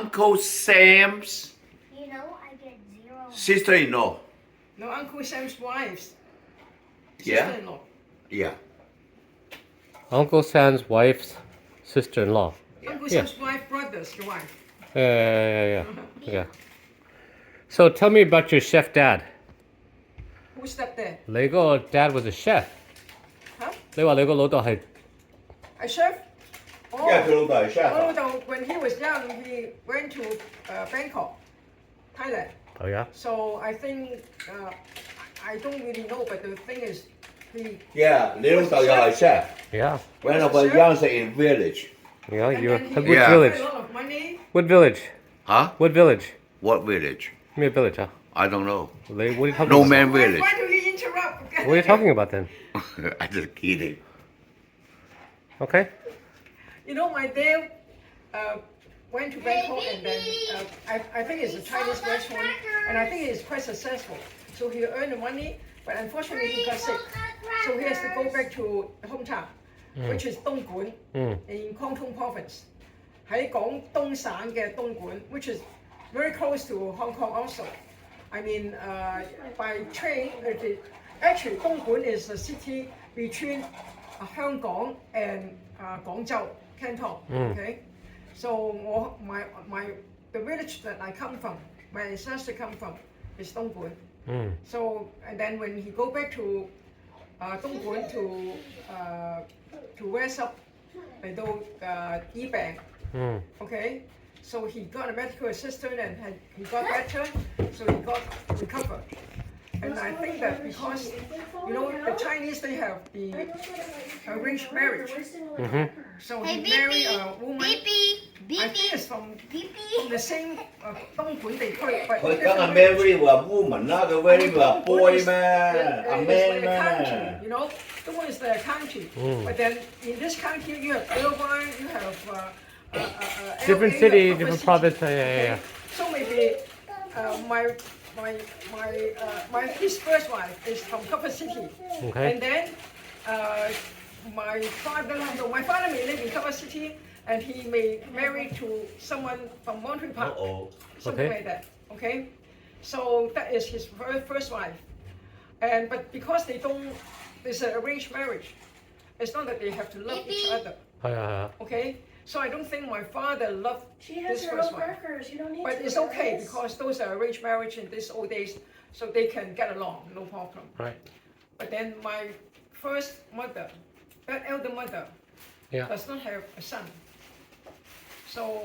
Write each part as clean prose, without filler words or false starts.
Uncle Sam's You know, I get 0. sister-in-law. No, Uncle Sam's wife's Yeah? sister-in-law. Yeah. Uncle Sam's wife's sister-in-law. Uncle Yeah. Sam's wife, brother's your wife. Yeah. So tell me about your chef dad. Who's that there? 你個 dad was a chef. Huh? 你話你個老豆係 A chef? Oh, 因為佢老豆係 chef 我老豆 when he was young, he went to Bangkok, Thailand. Oh yeah. So I think I don't really know, but the thing is, he Yeah, 你老豆又係 chef. Yeah. When I was young in village. Yeah. and You. then he What Yeah. made village? a lot of money. What village? Huh? What village? What village?咩 village 啊？ I don't know. 你 what are you talking No about? man Why village. do you interrupt? What are you talking about then? I'm just kidding. Okay. You know, my dad went to Bangkok and then I think it's a Chinese restaurant, and I think it's quite successful. So he earned the money, but unfortunately he got sick. So he has to go back to the hometown, which is Dongguan in Kwangtung province. 喺廣東省嘅東莞 which is very close to Hong Kong also. I mean, by train, actually, Dongguan is a city between Hong Kong and Guangzhou, Canton. Okay, so the village that I come from, my ancestor come from, is Dongguan. So and then when he go back to Dongguan to rest up 嚟到醫病 okay. So he got a medical assistant and he got better, so he got recovered. And I think that because, you know, the Chinese, they have the arranged marriage. So he married a woman, I think it's from the same Dongguan 地區, but 佢梗係 marry 話 woman 啦，佢 marry 話 boy 咩？阿 It's man like a county, 咩？ you know, the one is the county. But then in this county, you have Irvine, you have Different LA, city, you have different proper province. Yeah. So maybe his first wife is from Copper City, Okay. and then my father may live in Copper City, and he may marry to someone from Monterey Park, something Okay. like that. Okay, so that is his first wife, but because there's an arranged marriage, it's not that they have to love each other. Okay, so I don't think my father loved She has this her first own wife. burgers. You don't need But to. it's okay because those are arranged marriage in these old days, so they can get along, no problem. Right. But then my first mother, that elder mother, Yeah. does not have a son. So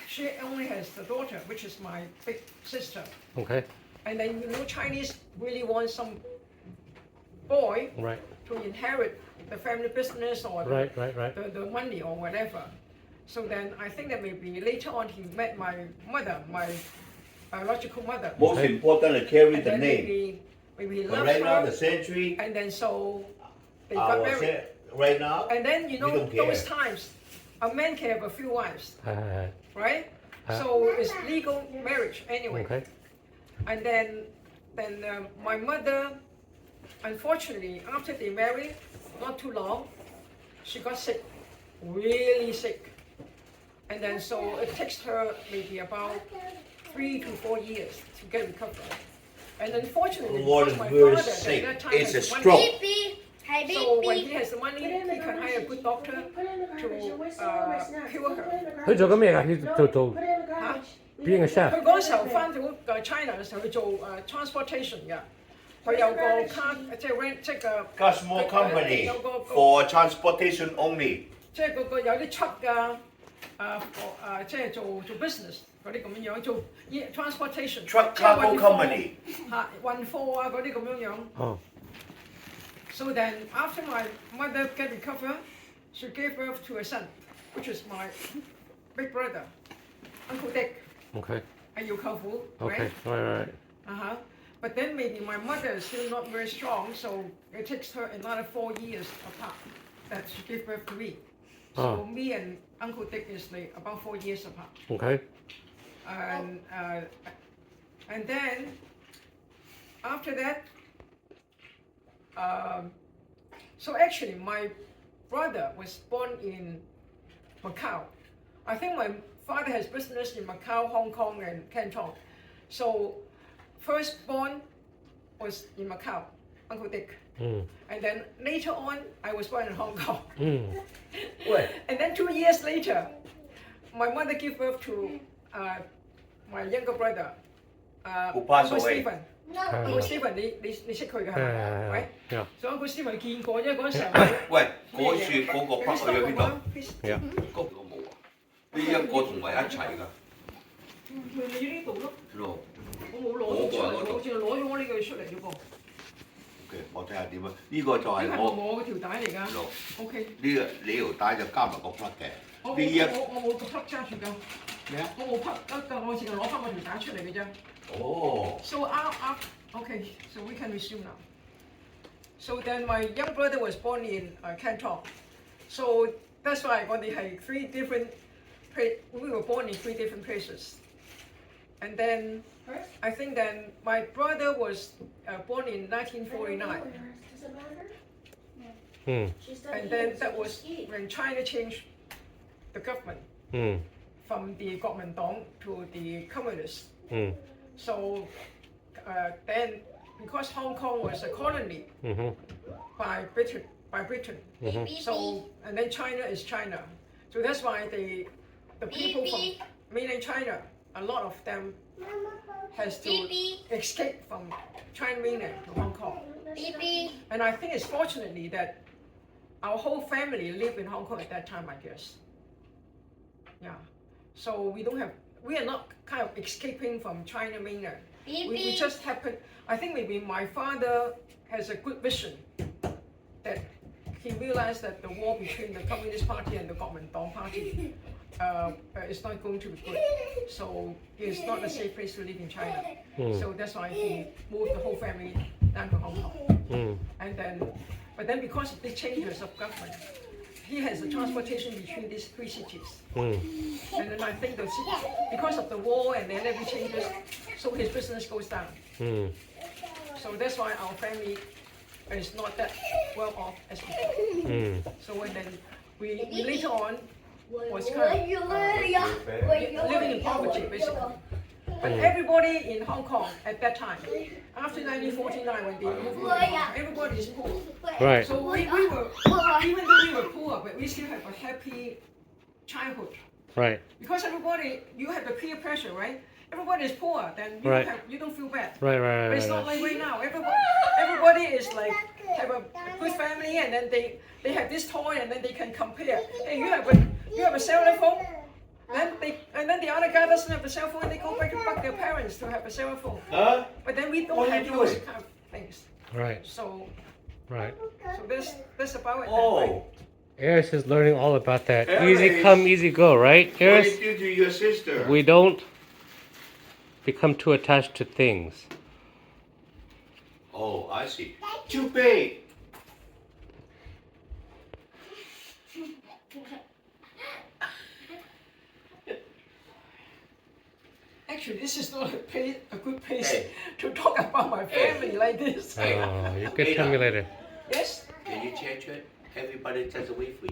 she only has the daughter, which is my big sister. Okay. And then you know Chinese really want some boy Right. to inherit the family business or Right. the money or whatever. So then I think that maybe later on he met my mother, my biological mother. Most important to carry And the then name. maybe he But loves right now the her, century, and then so they got our married. right now, And then you we know don't care. those times, a man can have a few wives, right? Uh, So it's legal marriage anyway. Okay. And then my mother, unfortunately, after they married, not too long, she got sick, really sick. And then so it takes her maybe about 3 to 4 years to get recovered. And unfortunately, What because is my very father sick? at that time It's has a the stroke. money, Hey, so when beep, he has the money, Put it in he the can hire a garbage. good doctor Put it in the garbage. You're wasting to all my snacks. cure Put it in the her. 佢做緊咩㗎？佢 No, 做 put it in the garbage. Leave being a it chef. 佢嗰時候翻到China嘅時候，佢做transportation 㗎。佢有個 car，即係 rent 即係個 got small company 有個 for transportation only. 即係個有啲 truck 㗎，即係做 business 嗰啲咁樣樣，做 transportation Truck 即係 cargo 運貨 company. 嚇運貨啊嗰啲咁樣樣。哦 So then after my mother get recovered, she gave birth to a son, which is my big brother, Uncle Dick. Okay. Are you careful? Okay. Right? Right. Uh-huh. But then maybe my mother is still not very strong, so it takes her another 4 years apart that she gave birth to me. So me and Uncle Dick is like about 4 years apart. Okay. And then after that, so actually my brother was born in Macau, I think my father has business in Macau, Hong Kong, and Canton. So firstborn was in Macau, Uncle Dick. And then later on, I was born in Hong Kong. And then 2 years later, my mother gave birth to my younger brother, Who passed Uncle away. Stephen. Uncle Stephen，你識佢㗎係咪？喂，所以 Uncle Stephen 見過啫，嗰陣時候。喂，嗰處嗰個北去咗邊度？ Yeah. 嗰個冇啊，呢一個同埋一齊㗎。咪呢度咯。咯。我冇攞咗出嚟，我淨係攞咗我呢句出嚟啫噃。OK，我睇下點啊？呢個就係呢係我嘅條帶嚟㗎。OK。呢個你條帶就加埋個 plug 嘅。我冇個 plug 揸住㗎。咩啊？我冇 plug 得㗎，我淨係攞翻我條帶出嚟嘅啫。哦。So okay, so we can resume now. So then my young brother was born in Canton. So that's why we had we were born in 3 different places. And then I think then my brother was born in 1949. Does it matter? And then that was when China changed the government from the Kuomintang to the communists. So then, because Hong Kong was a colony by Britain, so and then China is China, so that's why the people from mainland China, a lot of them has to escape from China mainland to Hong Kong. And I think it's fortunately that our whole family lived in Hong Kong at that time, I guess. Yeah, so we are not kind of escaping from China mainland. We just happened. I think maybe my father has a good vision that he realized that the war between the Communist Party and the Kuomintang Party is not going to be good. So it's not a safe place to live in China. So that's why he moved the whole family down to Hong Kong. And but then because of the changes of government, he has a transportation between these 3 cities. And then I think because of the war and then every changes, so his business goes down. So that's why our family is not that well off as before. So and then we later on was kind of living in poverty basically. But everybody in Hong Kong at that time, after 1949 when they moved to Hong Kong, everybody is poor. Right. So we were, even though we were poor, but we still have a happy childhood. Right. Because everybody, you have the peer pressure, right? Everybody is poor, then you don't feel bad. Right. But it's not like right now. Everybody is like have a good family, and then they have this toy, and then they can compare. Hey, you have a cell phone. And then the other guy doesn't have a cell phone, and they go back and bug their parents to have a cell phone. Huh? But then we don't What are have you those doing? kind of things. Right. So Right. that's about it. Oh. Eris is learning all about that. Eris. Easy come, easy go, right, What Eris? did you do to your sister? We don't become too attached to things. Oh, I see. Too big. Actually, this is not a good place Hey. to talk about my family like this. Oh, you can tell me later. Yes? Can you change it? Everybody just wait for you.